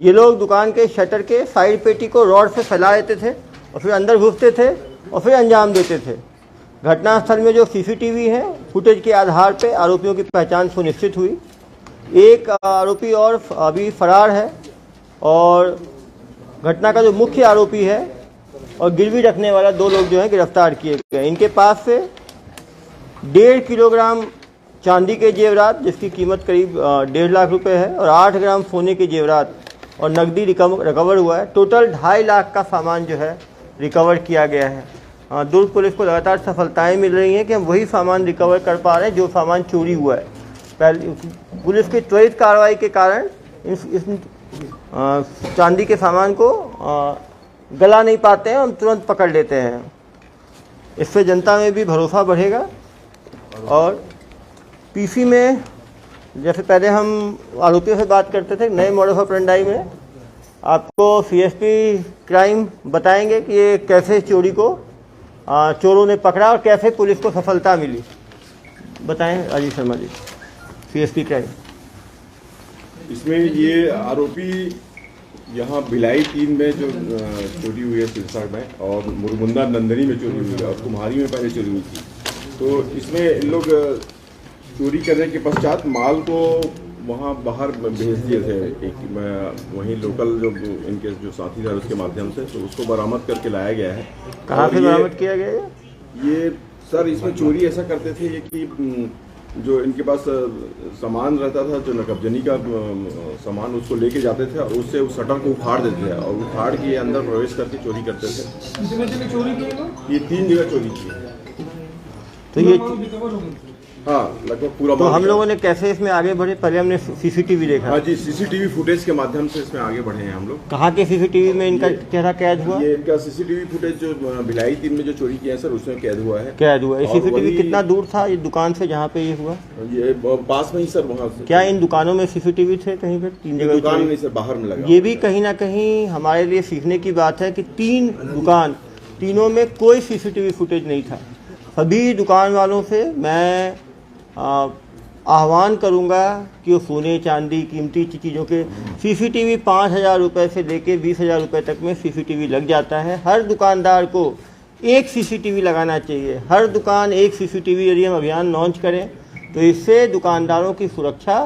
ये लोग दुकान के शटर के साइड पेटी को रॉड से फैला देते थे और फिर अंदर घुसते थे और फिर अंजाम देते थे। घटनास्थल में जो सीसीटीवी है, फुटेज के आधार पर आरोपियों की पहचान सुनिश्चित हुई। एक आरोपी और अभी फरार है और घटना का जो मुख्य आरोपी है और गिरवी रखने वाला 2 लोग जो हैं गिरफ्तार किए गए। इनके पास से 1.5 किलोग्राम चांदी के जेवरात जिसकी कीमत करीब 1.5 लाख रुपए है और 8 ग्राम सोने के जेवरात और नकदी रिकवर हुआ है। टोटल 2.5 लाख का सामान जो है रिकवर किया गया है। दुर्ग पुलिस को लगातार सफलताएं मिल रही हैं कि हम वही सामान रिकवर कर पा रहे हैं जो सामान चोरी हुआ है। पहले पुलिस की त्वरित कार्रवाई के कारण इस चांदी के सामान को गला नहीं पाते हैं, हम तुरंत पकड़ लेते हैं। इससे जनता में भी भरोसा बढ़ेगा। और पीसी में जैसे पहले हम आरोपियों से बात करते थे, नए मॉडल ऑपरेंडाई में आपको सीएसपी क्राइम बताएंगे कि ये कैसे चोरी को चोरों ने पकड़ा और कैसे पुलिस को सफलता मिली। बताएं राजीव शर्मा जी, सीएसपी क्राइम। इसमें ये आरोपी यहाँ भिलाई 3 में जो चोरी हुई है सिरसा में, और मुरमुंदा नंदनी में चोरी हुई है और कुम्हारी में पहले चोरी हुई थी। तो इसमें इन लोग चोरी करने के पश्चात माल को वहाँ बाहर भेज दिए थे। एक वहीं लोकल जो इनके जो साथी था उसके माध्यम से, तो उसको बरामद करके लाया गया है। कहाँ से बरामद किया गया है? ये सर इसमें चोरी ऐसा करते थे ये कि जो इनके पास सामान रहता था, जो नकबजनी का सामान, उसको लेके जाते थे और उससे उस शटर को उखाड़ देते थे और उखाड़ के अंदर प्रवेश करके चोरी करते थे। ये 3 जगह चोरी की। तो ये हाँ, लगभग पूरा। तो हम लोगों ने कैसे इसमें आगे बढ़े? पहले हमने सीसीटीवी देखा। हाँ जी, सीसीटीवी फुटेज के माध्यम से इसमें आगे बढ़े हैं हम लोग। कहाँ के सीसीटीवी में इनका चेहरा कैद हुआ? ये इनका सीसीटीवी फुटेज जो भिलाई 3 में जो चोरी किया है सर, उसमें कैद हुआ है। कैद हुआ है। सीसीटीवी कितना दूर था ये दुकान से जहाँ पे ये हुआ? ये पास में ही सर, वहाँ से। क्या इन दुकानों में सीसीटीवी थे कहीं पर? 3 जगह दुकान नहीं सर, बाहर में लगा। ये भी कहीं ना कहीं हमारे लिए सीखने की बात है कि 3 दुकान, तीनों में कोई सीसीटीवी फुटेज नहीं था। सभी दुकान वालों से मैं आह्वान करूंगा कि वो सोने चांदी कीमती चीज़ों के सीसीटीवी 5,000 रुपये से लेके 20,000 रुपये तक में सीसीटीवी लग जाता है। हर दुकानदार को एक सीसीटीवी लगाना चाहिए। हर दुकान एक सीसीटीवी यदि हम अभियान लॉन्च करें तो इससे दुकानदारों की सुरक्षा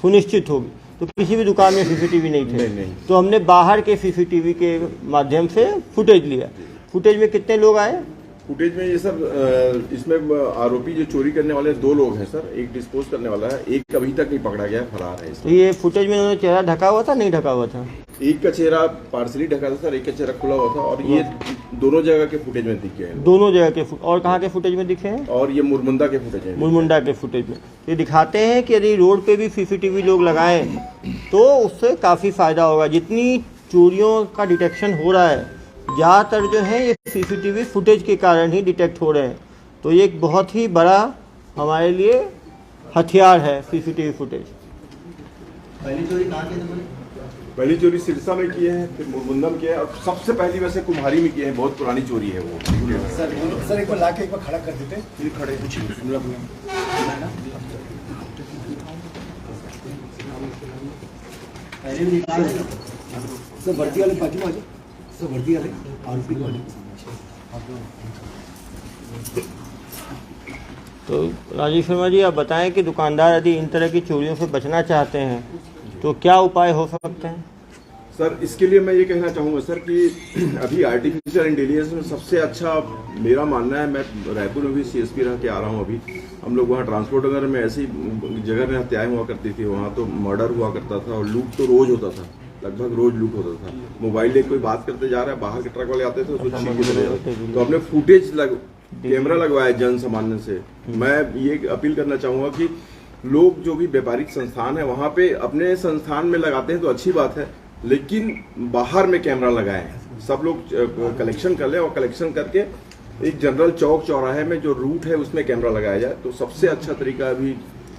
सुनिश्चित होगी। तो किसी भी दुकान में सीसीटीवी नहीं थे, तो हमने बाहर के सीसीटीवी के माध्यम से फुटेज लिया। फुटेज में कितने लोग आए? फुटेज में ये सर, इसमें आरोपी जो चोरी करने वाले 2 लोग हैं सर, एक डिस्पोज करने वाला है, एक अभी तक नहीं पकड़ा गया, फरार है। तो ये फुटेज में उन्होंने चेहरा ढका हुआ था, नहीं ढका हुआ था? एक का चेहरा पार्सली ढका था सर, एक का चेहरा खुला हुआ था। और ये दोनों जगह के फुटेज में दिखे हैं। दोनों जगह के और कहाँ के फुटेज में दिखे हैं? और ये मुरमुंदा के फुटेज है। मुरमुंदा के फुटेज में ये दिखाते हैं कि यदि रोड पे भी सीसीटीवी लोग लगाएं तो उससे काफ़ी फायदा होगा। जितनी चोरियों का डिटेक्शन हो रहा है, ज़्यादातर जो है ये सीसीटीवी फुटेज के कारण ही डिटेक्ट हो रहे हैं। तो ये एक बहुत ही बड़ा हमारे लिए हथियार है सीसीटीवी फुटेज। पहली चोरी कहाँ की है? पहली चोरी सिरसा में की है, फिर मुरमुंदा में किया है, और सबसे पहली वैसे कुम्हारी में की है। बहुत पुरानी चोरी है वो। सर एक बार लाके एक बार खड़ा कर देते। फिर खड़े कुछ सर भर्ती वाले बाकी में आ जाओ। सर भर्ती वाले आरोपी वाले। तो राजीव शर्मा जी, आप बताएं कि दुकानदार यदि इन तरह की चोरियों से बचना चाहते हैं तो क्या उपाय हो सकते हैं? सर इसके लिए मैं ये कहना चाहूँगा सर कि अभी आर्टिफिशियल इंटेलिजेंस में सबसे अच्छा मेरा मानना है, मैं रायपुर में भी सीएसपी रह के आ रहा हूँ। अभी हम लोग वहाँ ट्रांसपोर्ट वगैरह में ऐसी जगह में हत्याएं हुआ करती थी, वहाँ तो मर्डर हुआ करता था और लूट तो रोज होता था, लगभग रोज लूट होता था। मोबाइल ले कोई बात करते जा रहा है, बाहर के ट्रक वाले आते थे उसको छीन के चले जाते। तो हमने फुटेज कैमरा लगवाया जन सामान्य से। मैं ये अपील करना चाहूँगा कि लोग जो भी व्यापारिक संस्थान है वहाँ पे अपने संस्थान में लगाते हैं तो अच्छी बात है, लेकिन बाहर में कैमरा लगाएं। सब लोग कलेक्शन कर ले और कलेक्शन करके एक जनरल चौक चौराहे में जो रूट है उसमें कैमरा लगाया जाए तो सबसे अच्छा तरीका अभी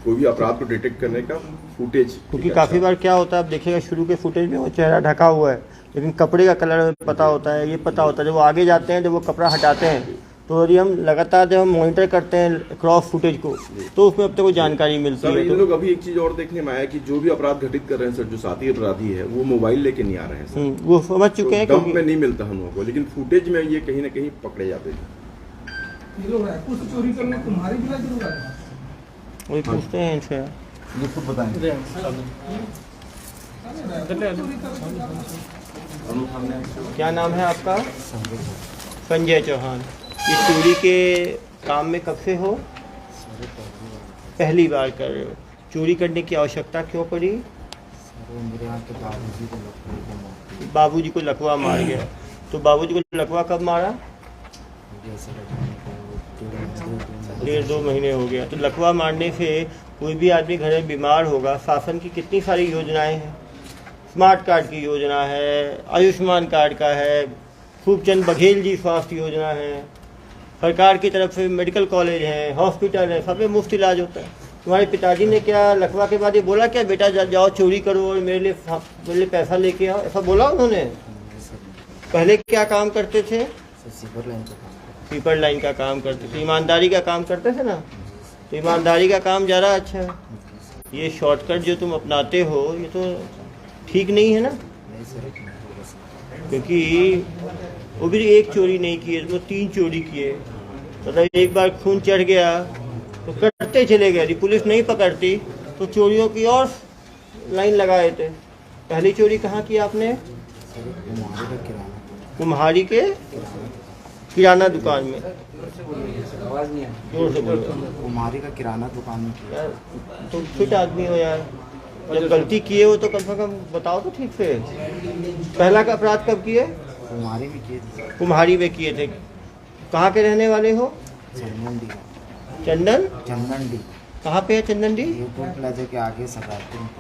कोई भी अपराध को डिटेक्ट करने का फुटेज। क्योंकि काफ़ी बार क्या होता है, आप देखिएगा शुरू के फुटेज में वो चेहरा ढका हुआ है लेकिन कपड़े का कलर पता होता है, ये पता होता है। जब वो आगे जाते हैं, जब वो कपड़ा हटाते हैं तो यदि हम लगातार जब हम मॉनिटर करते हैं क्रॉस फुटेज को तो उसमें अब तक कोई जानकारी मिलती सर है। इन तो लोग अभी एक चीज और देखने में आया कि जो भी अपराध घटित कर रहे हैं सर, जो साथी अपराधी है वो मोबाइल लेके नहीं आ रहे हैं सर। वो समझ चुके हैं डंप क्योंकि में नहीं मिलता हम लोगों को, लेकिन फुटेज में ये कहीं ना कहीं पकड़े जाते हैं। ये लोग रायपुर से चोरी करने तुम्हारी जिला जरूर आए। वही पूछते हैं इनसे। ये खुद बताएंगे। क्या नाम है आपका? संजय चौहान। ये चोरी के काम में कब से हो? पहली बार कर रहे हो। चोरी करने की आवश्यकता क्यों पड़ी? मेरे यहाँ के बाबूजी को लकवा मार गया। तो बाबूजी को लकवा कब मारा? 1.5-2 महीने हो गया। तो लकवा मारने से कोई भी आदमी घर में बीमार होगा, शासन की कितनी सारी योजनाएं हैं। स्मार्ट कार्ड की योजना है, आयुष्मान कार्ड का है, खूबचंद बघेल जी स्वास्थ्य योजना है, सरकार की तरफ से मेडिकल कॉलेज हैं, हॉस्पिटल है, सब में मुफ्त इलाज होता है। तुम्हारे पिताजी ने क्या लकवा के बाद ये बोला क्या बेटा जाओ चोरी करो और मेरे लिए पैसा लेके आओ, ऐसा बोला उन्होंने? पहले क्या काम करते थे? स्वीपर लाइन का काम करते थे। ईमानदारी का काम करते थे ना। तो ईमानदारी का काम ज़्यादा अच्छा है। ये शॉर्टकट जो तुम अपनाते हो ये तो ठीक नहीं है ना, क्योंकि वो भी एक चोरी नहीं किए, तो 3 चोरी किए। मतलब एक बार खून चढ़ गया तो करते चले गए। यदि पुलिस नहीं पकड़ती तो चोरियों की और लाइन लगाए थे। पहली चोरी कहाँ की आपने? कुम्हारी के किराना दुकान में। जोर से बोलो। कुम्हारी का किराना दुकान में किया। यार तुम फिट आदमी हो यार, जब गलती किए हो तो कम से कम बताओ तो ठीक से। पहला का अपराध कब किए? कुम्हारी में किए थे। कुम्हारी में किए थे। कहाँ के रहने वाले हो? चंदन डी। कहाँ पे है चंदन डी? यूट्यूब प्लाजा के आगे सर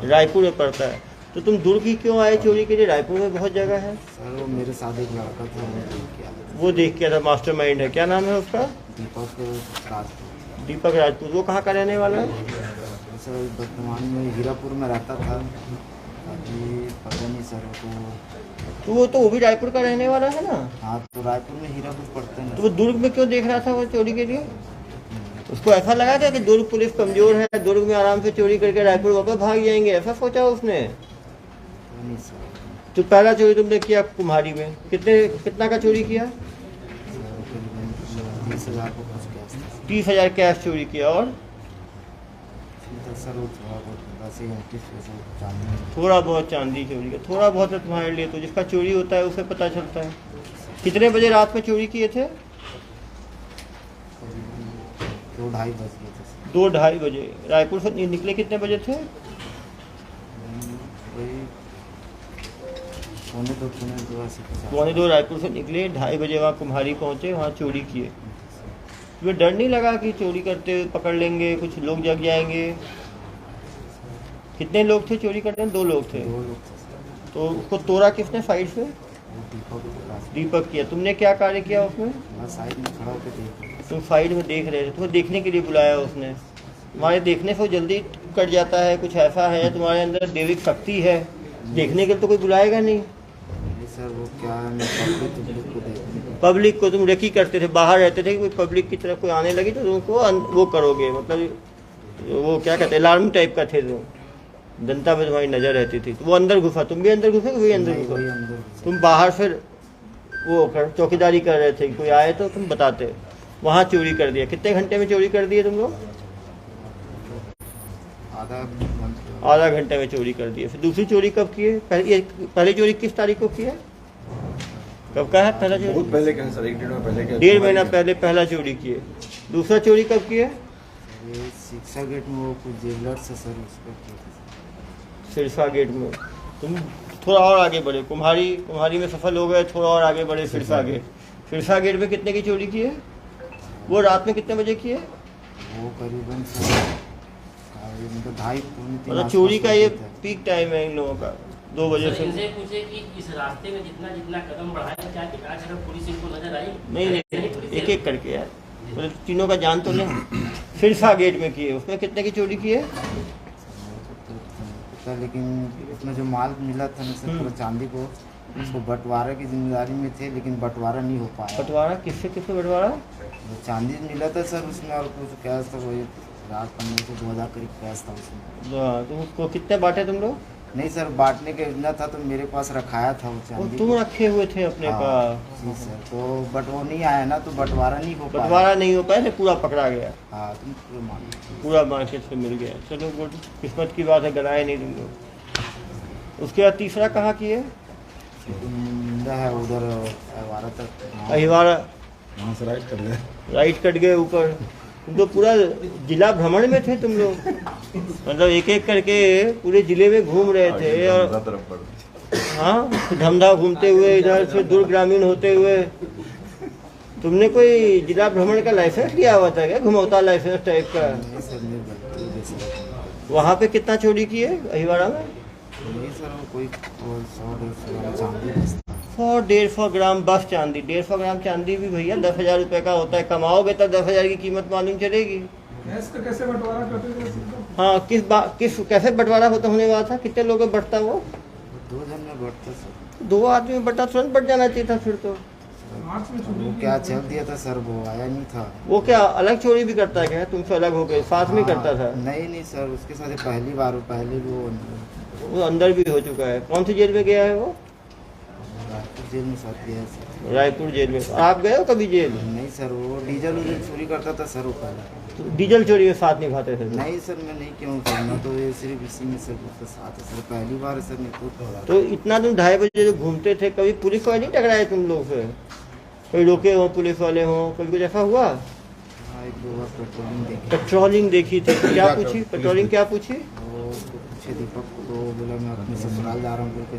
रायपुर में पड़ता है। तो तुम दुर्ग ही क्यों आए चोरी के लिए? रायपुर में बहुत जगह है। सर वो मेरे साथ एक लड़का था, वो देख के था, मास्टरमाइंड है। क्या नाम है उसका? दीपक राजपूत। दीपक राजपूत। वो कहाँ का रहने वाला है? सर वर्तमान में हीरापुर में रहता था, अभी पता नहीं सर को। तो वो भी रायपुर का रहने वाला है ना। हाँ तो रायपुर में हीरापुर पड़ते हैं। तो वो दुर्ग में क्यों देख रहा था वो चोरी के लिए? उसको ऐसा लगा क्या कि दुर्ग पुलिस कमजोर है, दुर्ग में आराम से चोरी करके रायपुर वापस भाग जाएंगे, ऐसा सोचा उसने? नहीं सर। तो पहला चोरी तुमने किया कुम्हारी में। कितना का चोरी किया? 30,000 को कुछ कैश था। 30,000 कैश चोरी किया। और सर वो थोड़ा बहुत चांदी। थोड़ा बहुत चांदी चोरी किया। थोड़ा बहुत है तुम्हारे लिए, तो जिसका चोरी होता है उसे पता चलता है। कितने बजे रात में चोरी किए थे? 2-2:30 बज गए थे सर। 2-2:30 बजे। रायपुर से निकले कितने बजे थे? वही 1:45 ऐसे कुछ। 2:45 रायपुर से निकले, 2:30 बजे वहाँ कुम्हारी पहुँचे, वहाँ चोरी किए। तुम्हें डर नहीं लगा कि चोरी करते हुए पकड़ लेंगे, कुछ लोग जग जाएंगे? कितने लोग थे चोरी करते हैं? 2 लोग थे। 2 लोग थे सर। तो उसको तोड़ा किसने साइड से? वो दीपक किया। तुमने क्या कार्य किया उसमें? मैं साइड में खड़ा होकर देख रहा था। तुम साइड में देख रहे थे। तुम्हें देखने के लिए बुलाया उसने। तुम्हारे देखने से वो जल्दी कट जाता है, कुछ ऐसा है तुम्हारे अंदर दैविक शक्ति है, देखने के लिए तो कोई बुलाएगा नहीं। नहीं सर वो क्या है, मैं पब्लिक को देखने को। पब्लिक को तुम रेकी करते थे, बाहर रहते थे कि कोई पब्लिक की तरफ कोई आने लगी तो तुमको वो करोगे, मतलब वो क्या कहते हैं, अलार्म टाइप का थे तुम, जनता में तुम्हारी नज़र रहती थी। तो वो अंदर घुसा, तुम भी अंदर घुसे, वही अंदर वही घुसा। अंदर तुम बाहर फिर वो चौकीदारी कर रहे थे, कोई आए तो तुम बताते। वहाँ चोरी कर दिया। कितने घंटे में चोरी कर दिए तुम लोग? आधा घंटे में चोरी कर दिए। फिर दूसरी चोरी कब की है? पहली चोरी किस तारीख को की है? कब का है पहला चोरी? बहुत पहले का है सर, 1-1.5 महीना पहले का। 1.5 महीना पहले पहला चोरी किए। दूसरा चोरी कब की है? ये शिक्षा गेट में वो कुछ ज्वेलर्स है सर, उस पर किया था। सिरसा गेट में। तुम थोड़ा और आगे बढ़े, कुम्हारी में सफल हो गए, थोड़ा और आगे बढ़े सिरसा गेट। सिरसा गेट में कितने की चोरी की है? वो रात में कितने बजे की है? वो करीबन 2:30 मतलब चोरी का ये पीक टाइम है इन लोगों का, 2 बजे से। इनसे पूछे कि इस रास्ते में जितना कदम बढ़ाया, क्या आज अगर पुलिस इनको नजर आई? नहीं, एक एक करके यार, मतलब तीनों का जान तो लें। सिरसा गेट में किए, उसमें कितने की चोरी की है? लेकिन उसमें जो माल मिला था ना सर, पूरा चांदी को उसको बंटवारे की जिम्मेदारी में थे, लेकिन बंटवारा नहीं हो पाया। बंटवारा किससे किससे बंटवारा? वो चांदी मिला था सर उसमें, और कुछ कैश था, वही 1500 से 2000 करीब कैश था उसमें। हाँ, तो उसको कितने बांटे तुम लोग? नहीं सर, बांटने का योजना था तो मेरे पास रखाया था वो वो चांदी। तुम रखे हुए थे अपने हाँ, पास? जी सर। तो बट वो नहीं आया ना, तो बंटवारा नहीं हो पाया। बंटवारा नहीं हो पाया तो पूरा पकड़ा गया, हाँ, तुम पूरे मान लो। पूरा मार्केट से मिल गया। चलो गुड, किस्मत की बात है, गलाए नहीं तुम लोग। उसके बाद तीसरा कहाँ किए? मुंडा है उधर अहिवारा तक। अहिवारा वहाँ से राइट कर गए। राइट कट गए ऊपर। तुम तो पूरा जिला भ्रमण में थे तुम लोग, मतलब एक एक करके पूरे जिले में घूम रहे थे। और हाँ, धमधा घूमते हुए, इधर से दूर ग्रामीण होते हुए। तुमने कोई जिला भ्रमण का लाइसेंस लिया हुआ था क्या, घुमौता लाइसेंस टाइप का? नहीं सर, नहीं बल्कि जैसे वहाँ पे कितना चोरी किए अहिवाड़ा में? नहीं सर, वो कोई 100-150 ग्राम चांदी बचता। 100-150 ग्राम बस चांदी। 150 ग्राम चांदी भी भैया 10,000 रुपये का होता है। कमाओगे तब 10,000 की कीमत मालूम चलेगी। गैस का कैसे बंटवारा करते थे सिस्टम? हाँ, किस कैसे बंटवारा होता होने वाला था? कितने लोगों में बंटता वो? 2 जन में बढ़ता सर। 2 आदमी में बंटा, तुरंत बंट जाना चाहिए था फिर तो। मार्च में वो चोरी क्या चल दिया था सर, वो आया नहीं था। वो क्या अलग चोरी भी करता है क्या? तुमसे अलग हो गए, साथ में करता था? नहीं नहीं सर, उसके साथ पहली बार, पहले वो वो अंदर भी हो चुका है। कौन सी जेल में गया है वो? रायपुर जेल में साथ गया है सर। रायपुर जेल में। आप गए हो कभी जेल? नहीं सर, वो डीजल उजल चोरी करता था सर वो पहले। तो डीजल चोरी में साथ निभाते थे? नहीं सर, मैं नहीं क्यों करना, तो ये सिर्फ इसी में सर उसके साथ है सर। पहली बार है सर, नहीं तो तो इतना तुम 2:30 बजे जो घूमते थे, कभी पुलिस वाले नहीं टकराए तुम लोग से? कोई रोके हो, पुलिस वाले हो, कभी कुछ ऐसा हुआ? हाँ, 1-2 बार पेट्रोलिंग देखी। पेट्रोलिंग देखी थी, क्या पूछी पेट्रोलिंग? क्या पूछी? वो उसको पूछे दीपक को, तो बोला मैं अपने ससुराल जा रहा हूँ बोल के।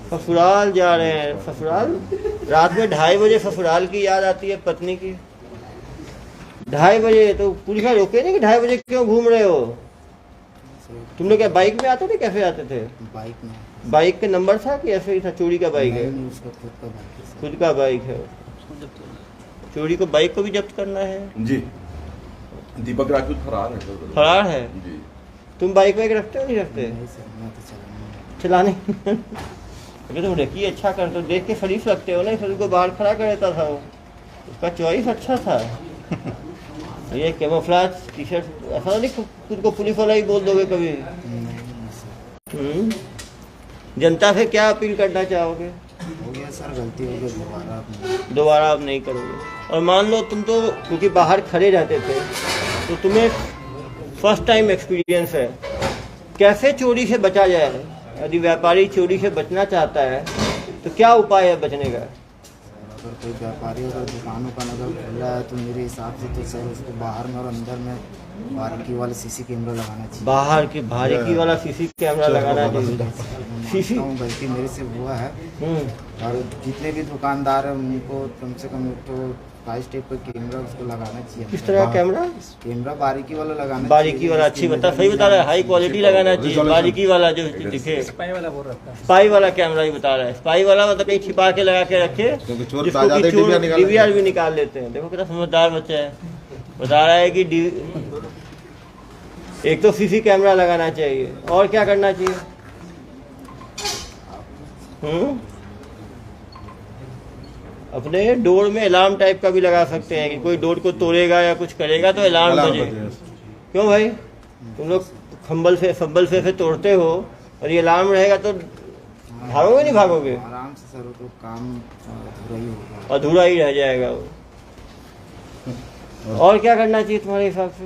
ससुराल जा रहे हैं? ससुराल रात में 2:30 बजे ससुराल की याद आती है पत्नी की? 2:30 बजे तो पुलिस वाले रोके नहीं कि 2:30 बजे क्यों घूम रहे हो? तुम लोग क्या बाइक में आते थे, कैसे आते थे? बाइक में। बाइक का नंबर था कि ऐसे ही था? चोरी का बाइक है? नहीं, उसका खुद का बाइक है सर। खुद का बाइक है। चोरी को बाइक को भी जब्त करना है? जी, दीपक राजपूत फरार है सर। फरार है? जी। तुम बाइक वाइक रखते हो नहीं रखते? नहीं सर, मैं तो चलाने चलाने अगर तुम रखी अच्छा कर तो देख के शरीफ लगते हो ना, फिर को बाहर खड़ा कर देता था वो। उसका चॉइस अच्छा था। ये कैमोफ्लेज टी शर्ट, ऐसा नहीं खुद को पुलिस वाला ही बोल दोगे कभी? नहीं सर। जनता से क्या अपील करना चाहोगे? हो गया सर, गलती हो गई, दोबारा आप नहीं करोगे? और मान लो तुम तो क्योंकि बाहर खड़े रहते थे तो तुम्हें फर्स्ट टाइम एक्सपीरियंस है, कैसे चोरी से बचा जाए? यदि व्यापारी चोरी से बचना चाहता है तो क्या उपाय है बचने का? अगर कोई व्यापारी अगर दुकानों का नगर खुला है तो मेरे हिसाब से तो सर उसको बाहर में और अंदर में बारीकी वाला सीसी कैमरा लगाना चाहिए। बाहर के बारीकी वाला सीसी कैमरा लगाना चाहिए। सीसी गलती मेरे से हुआ है। और जितने भी दुकानदार हैं उनको कम से कम तो 5 स्टेप पर कैमरा उसको लगाना चाहिए। किस तरह का कैमरा? कैमरा बारीकी वाला लगाना बारीकी वाला, अच्छी बता, सही बता रहा है, हाई क्वालिटी लगाना चाहिए। बारीकी वाला जो दिखे, स्पाई वाला कैमरा ही बता रहा है। स्पाई वाला मतलब कहीं छिपा के लगा के रखे, जिसको कि चोर डीवीआर भी निकाल लेते हैं। देखो कितना समझदार बच्चा है, बता रहा है कि एक तो सीसी कैमरा लगाना चाहिए, और क्या करना चाहिए? अपने डोर में अलार्म टाइप का भी लगा सकते हैं कि कोई डोर को तोड़ेगा या कुछ करेगा तो अलार्म बजे। क्यों भाई, तुम लोग फंबल से तोड़ते हो और ये अलार्म रहेगा तो भागोगे नहीं? भागोगे आराम से सर, तो काम अधूरा ही होगा, अधूरा ही रह जाएगा वो। और क्या करना चाहिए तुम्हारे हिसाब से?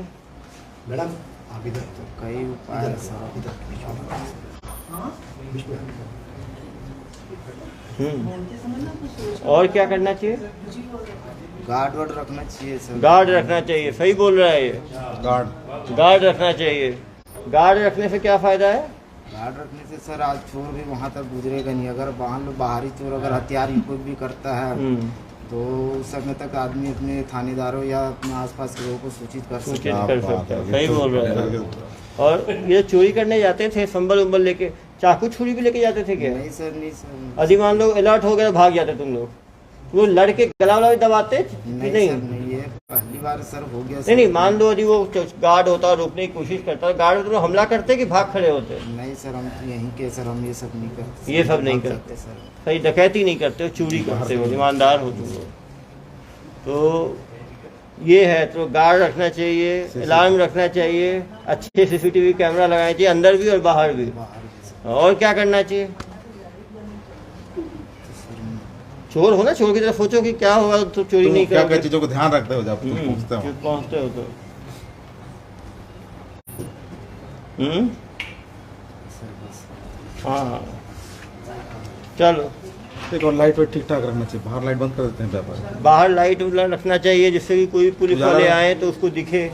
मैडम आप इधर तो कई उपाय है सर। और क्या करना चाहिए? गार्ड वार्ड रखना चाहिए सर। गार्ड रखना चाहिए, सही बोल रहा है ये। गार्ड रखना चाहिए। गार्ड रखने से क्या फायदा है? गार्ड रखने से सर आज चोर भी वहाँ तक गुजरेगा नहीं। अगर बाहरी चोर अगर हथियार उपयोग भी करता है तो उस समय तक आदमी अपने थानेदारों या अपने आसपास के लोगों को सूचित कर सकता है। सही बोल रहे हैं। और ये चोरी करने जाते थे संबल लेके, चाकू छुरी भी लेके जाते थे क्या? नहीं सर, नहीं सर। यदि मान लो अलर्ट हो गया तो भाग जाते तुम लोग? वो लड़के गला वाला भी दबाते कि नहीं? सर, नहीं, ये पहली बार सर हो गया नहीं मान लो यदि वो गार्ड होता, रोकने की कोशिश करता, गार्ड तो हमला करते कि भाग खड़े होते? नहीं सर, हम तो यहीं के सर, हम ये सब नहीं करते। ये सब नहीं करते सर। सही, डकैती नहीं करते हो, चोरी करते हो, ईमानदार हो तुम लोग। तो ये है, तो गार्ड रखना चाहिए, अलार्म रखना चाहिए, अच्छे सीसीटीवी कैमरा लगाना चाहिए, अंदर भी और बाहर भी। और क्या करना चाहिए? चोर हो ना, चोर की तरफ सोचो कि क्या होगा तो चोरी नहीं क्या करोगे। क्या चीजों को ध्यान रखते हो जब तुम पहुंचते हो? जब पहुंचते हो तो हाँ चलो। एक और लाइट वाइट ठीक ठाक रखना चाहिए, बाहर लाइट बंद कर देते हैं व्यापारी। बाहर लाइट रखना चाहिए जिससे कि कोई पुलिस वाले आए तो उसको दिखे।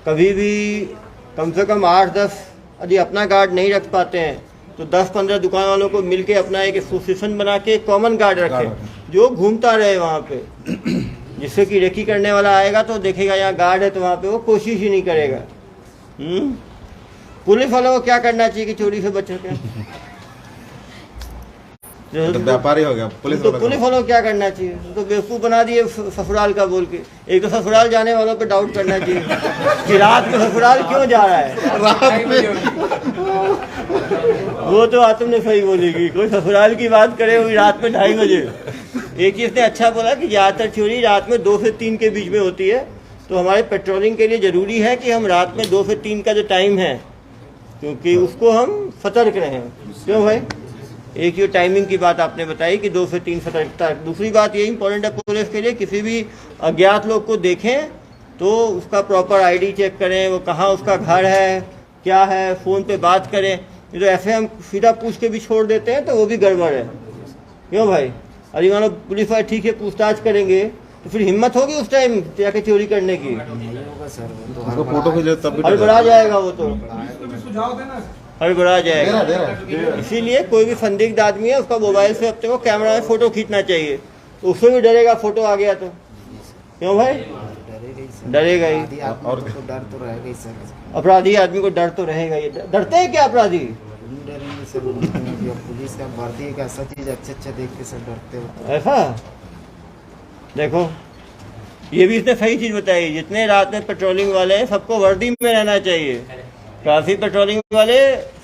कभी भी कम से कम 8-10 यदि अपना गार्ड नहीं रख पाते हैं तो 10-15 दुकान वालों को मिलके अपना एक एसोसिएशन बना के कॉमन गार्ड रखें जो घूमता रहे वहाँ पे, जिससे कि रेकी करने वाला आएगा तो देखेगा यहाँ गार्ड है तो वहाँ पे वो कोशिश ही नहीं करेगा। पुलिस वालों को क्या करना चाहिए कि चोरी से बच सके? तो व्यापारी हो गया, पुलिस तो पुलिस वालों को क्या करना चाहिए? तो बेवकूफ़ बना दिए ससुराल का बोल के। एक तो ससुराल जाने वालों पे डाउट करना चाहिए कि रात को ससुराल क्यों जा रहा है। रात में वो तो तुमने सही बोलेगी, कोई ससुराल की बात करे वो रात में 2:30 बजे। एक चीज़ ने अच्छा बोला कि ज़्यादातर चोरी रात में 2 से 3 के बीच में होती है, तो हमारे पेट्रोलिंग के लिए ज़रूरी है कि हम रात में 2 से 3 का जो टाइम है, क्योंकि उसको हम सतर्क रहें। क्यों भाई? एक ये टाइमिंग की बात आपने बताई कि 2 से 3 सतर्कता। दूसरी बात ये इंपॉर्टेंट है पुलिस के लिए, किसी भी अज्ञात लोग को देखें तो उसका प्रॉपर आईडी चेक करें, वो कहाँ उसका घर है, क्या है, फ़ोन पे बात करें। ये तो ऐसे हम सीधा पूछ के भी छोड़ देते हैं तो वो भी गड़बड़ है। क्यों भाई? अरे मानो पुलिस वाले ठीक है पूछताछ करेंगे तो फिर हिम्मत होगी उस टाइम जाके चोरी करने की? नहीं होगा सर, वो तो उसको फोटो खींचे तब भी हड़बड़ा जाएगा वो तो, सुझाव देना। हड़बड़ा जाएगा। दे रहा है। इसीलिए कोई भी संदिग्ध आदमी है उसका मोबाइल से अपने को कैमरा में फोटो खींचना चाहिए, तो उससे भी डरेगा फोटो आ गया तो। क्यों भाई? डरेगा ही सर, डरेगा ही। आदि आदमी को डर तो रहेगा ही सर। अपराधी आदमी को डर तो रहेगा ही। डरते हैं क्या अपराधी? नहीं डरेंगे सर, पुलिस का वर्दी एक ऐसा चीज अच्छा देख के सब डरते हो। ऐसा देखो, ये भी इसने सही चीज बताई। जितने रात में पेट्रोलिंग वाले हैं सबको वर्दी में रहना चाहिए। काफी पेट्रोलिंग वाले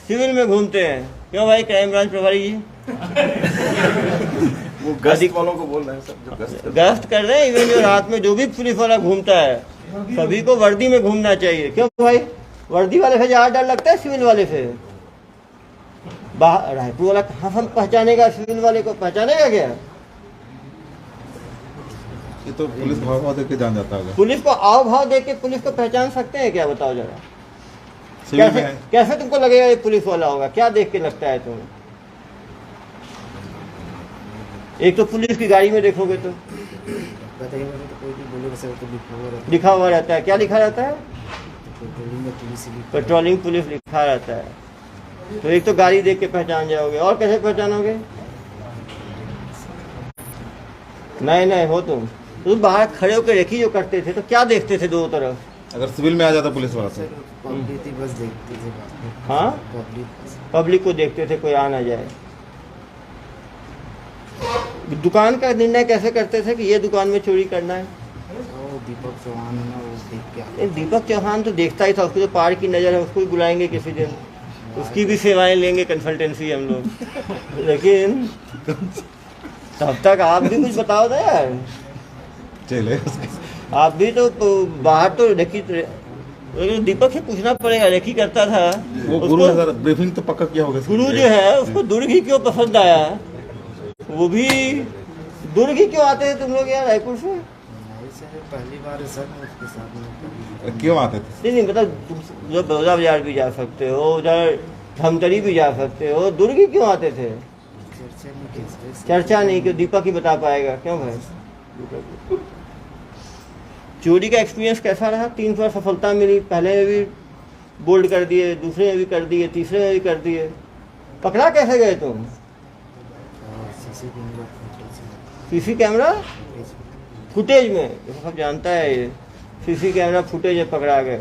सिविल में घूमते हैं। क्यों भाई क्राइम ब्रांच प्रभारी जी? वो गश्त वालों को बोल रहे हैं सर, जो गश्त कर रहे हैं। इवन जो रात में जो भी पुलिस वाला घूमता है सभी को वर्दी में घूमना चाहिए। क्यों भाई? वर्दी वाले से ज्यादा डर लगता है सिविल वाले से। रायपुर वाला कहाँ हम पहचानेगा? सिविल वाले को पहचानेगा क्या? ये तो पुलिस भाव भाव देख के जान जाता होगा। पुलिस को आओ भाव देख के पुलिस को पहचान सकते हैं क्या? बताओ जरा। सिविल कैसे में कैसे तुमको लगेगा ये पुलिस वाला होगा? क्या देख के लगता है तुम्हें? एक तो पुलिस की गाड़ी में देखोगे तो बताइए तो कोई भी बोलेगा सर, तो लिखा हुआ रहता है। क्या लिखा रहता है? पेट्रोलिंग में पुलिस ही पेट्रोलिंग पुलिस लिखा रहता है। तो एक तो गाड़ी देख के पहचान जाओगे, और कैसे पहचानोगे? नहीं हो तुम तो बाहर खड़े होकर रेकी जो करते थे तो क्या देखते थे दोनों तरफ? अगर सिविल में आ जाता पुलिस वाला सर, पब्लिक ही बस देखते थे। हाँ, पब्लिक को देखते थे कोई आ ना जाए। दुकान का निर्णय कैसे करते थे कि ये दुकान में चोरी करना है? वो दीपक चौहान है ना, वो देख के आता ये दीपक चौहान तो देखता ही था, उसकी तो पार की नज़र है, उसको भी बुलाएंगे किसी दिन, उसकी भी सेवाएं लेंगे, कंसल्टेंसी हम लोग। लेकिन तब तक आप भी कुछ बताओ ना यार। चले आप भी तो बाहर तो रेकी, दीपक से पूछना पड़ेगा। रेकी करता था वो उसको, गुरु ने सर ब्रीफिंग तो पक्का किया होगा। गुरु जो है उसको दुर्ग ही क्यों पसंद आया? वो भी दुर्ग ही क्यों आते हैं तुम लोग यार रायपुर से? नहीं सर, पहली बार है सर मैं उसके साथ में। क्यों आते थे? नहीं मतलब तुम जो बड़ौदा बाजार भी जा सकते हो, उधर धमतरी भी जा सकते हो, दुर्ग ही क्यों आते थे? चर्चा नहीं की सर। चर्चा नहीं, क्यों? दीपक ही बता पाएगा। क्यों भाई? चोरी का एक्सपीरियंस कैसा रहा? 3 बार सफलता मिली, पहले में भी बोल्ड कर दिए, दूसरे में भी कर दिए, तीसरे में भी कर दिए। पकड़ा कैसे गए तुम? सीसी कैमरा फुटेज में, सब जानता है ये, सीसी कैमरा फुटेज में पकड़ा गए।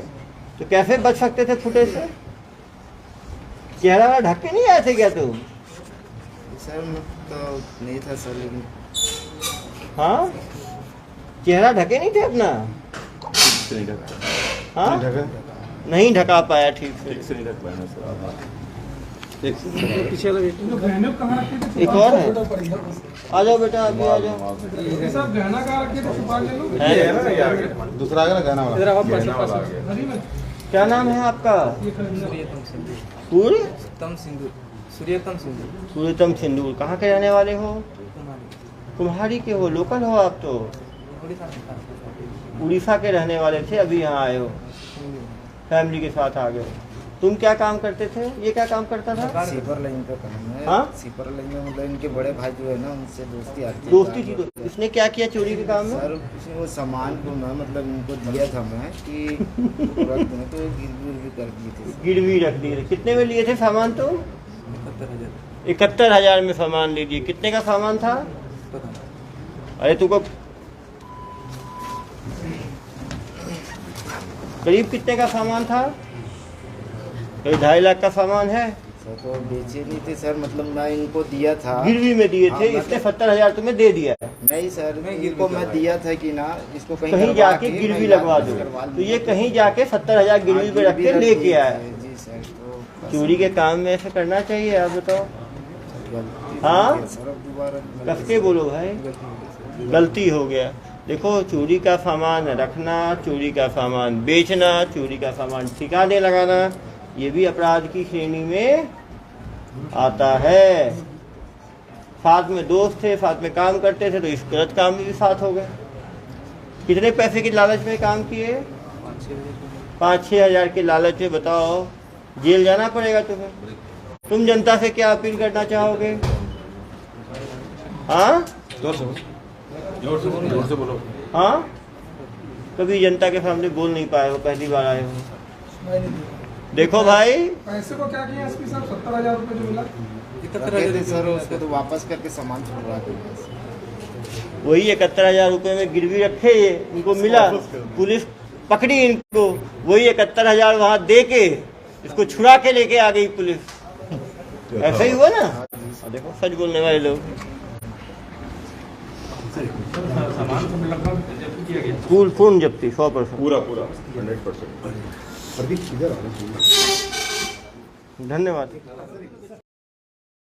तो कैसे बच सकते थे फुटेज से? चेहरा वाला ढक के नहीं आए थे क्या तुम? सर मैं तो नहीं था सर, लेकिन हाँ, चेहरा ढके नहीं थे अपना? से नहीं ढक पाया, हाँ ढका नहीं ढका पाया ठीक से। ठीक से नहीं ढक पाया ना सर। एक पीछे वाला वेट तो गहने कहाँ रखे थे? एक और है? छोटा पड़ गया बस। आ जाओ बेटा अभी आ जाओ। ये सब गहना कहाँ रखे थे? छुपा के लो। है? ये है ना, ये आ गया दूसरा आ गया ना गाना वाला इधर आओ पास गहना वाला आ गया। हरी में क्या नाम है आपका? ये खरीदना। सूर्यतम सिंदूर। कहाँ के रहने वाले हो? कुम्हारी के हो, लोकल हो आप तो? उड़ीसा के रहने वाले थे, अभी यहाँ आए हो, फैमिली के साथ आ गए। तुम क्या काम करते थे? ये क्या काम करता था? सीपर लाइन का काम है। हाँ? सीपर लाइन में मतलब इनके बड़े भाई जो है ना उनसे दोस्ती आती है। दोस्ती थी तो इसने क्या किया चोरी के काम में? सर उसने वो सामान को मैं मतलब इनको दिया था मैं कि रख दूँ, तो गिरवी भी कर दिए थे। गिरवी रख दिए थे। कितने में लिए थे सामान तो? 71,000 में सामान ले लिए। कितने का सामान था? अरे तुमको करीब कितने का सामान था? करीब 2.5 लाख का सामान है। सर तो बेचे नहीं थे सर, मतलब मैं इनको दिया था। गिरवी में दिए हाँ, थे, मतलब- इसने 70,000 तुम्हें दे दिया है। नहीं सर, इनको मैं दिया था कि ना इसको कहीं कहीं करवा जाके के गिरवी मैं लगवा इलाज दो, करवा तो ये लूँ। कहीं जाके 70,000 गिरवी पे रख के गिरवी लेके दिए आया। थे। जी सर, तो चोरी के काम में ऐसे करना चाहिए? आप बताओ। गलती हाँ? हो गया सर, अब दोबारा कस के बोलो भाई, गलती हो गया। देखो चोरी का सामान रखना, चोरी का सामान बेचना, चोरी का सामान ठिकाने लगाना, ये भी अपराध की श्रेणी में आता है। साथ में दोस्त थे, साथ में काम करते थे, तो इस गलत काम में भी साथ हो गए। कितने पैसे की लालच में काम किए? 5-6 हज़ार के लालच में। बताओ, जेल जाना पड़ेगा तुम्हें। तुम जनता से क्या अपील करना चाहोगे? हाँ जोर से बोलो हाँ, कभी जनता के सामने बोल नहीं पाए हो, पहली बार आए हो। देखो भाई, पैसे को क्या किया एसपी साहब? 70,000 रुपये जो मिला। रखे थे सर, उसको तो वापस करके सामान छुड़वा दिया। वही 71,000 रुपये में गिरवी रखे, ये इनको मिला, पुलिस पकड़ी इनको, वही 71,000 वहाँ दे के इसको छुड़ा के लेके आ गई पुलिस। ऐसा ही हुआ ना? देखो सच बोलने वाले लोग। पूर्ण जब्ती 100%। पूरा 100%। प्रदीप इधर आ धन्यवाद।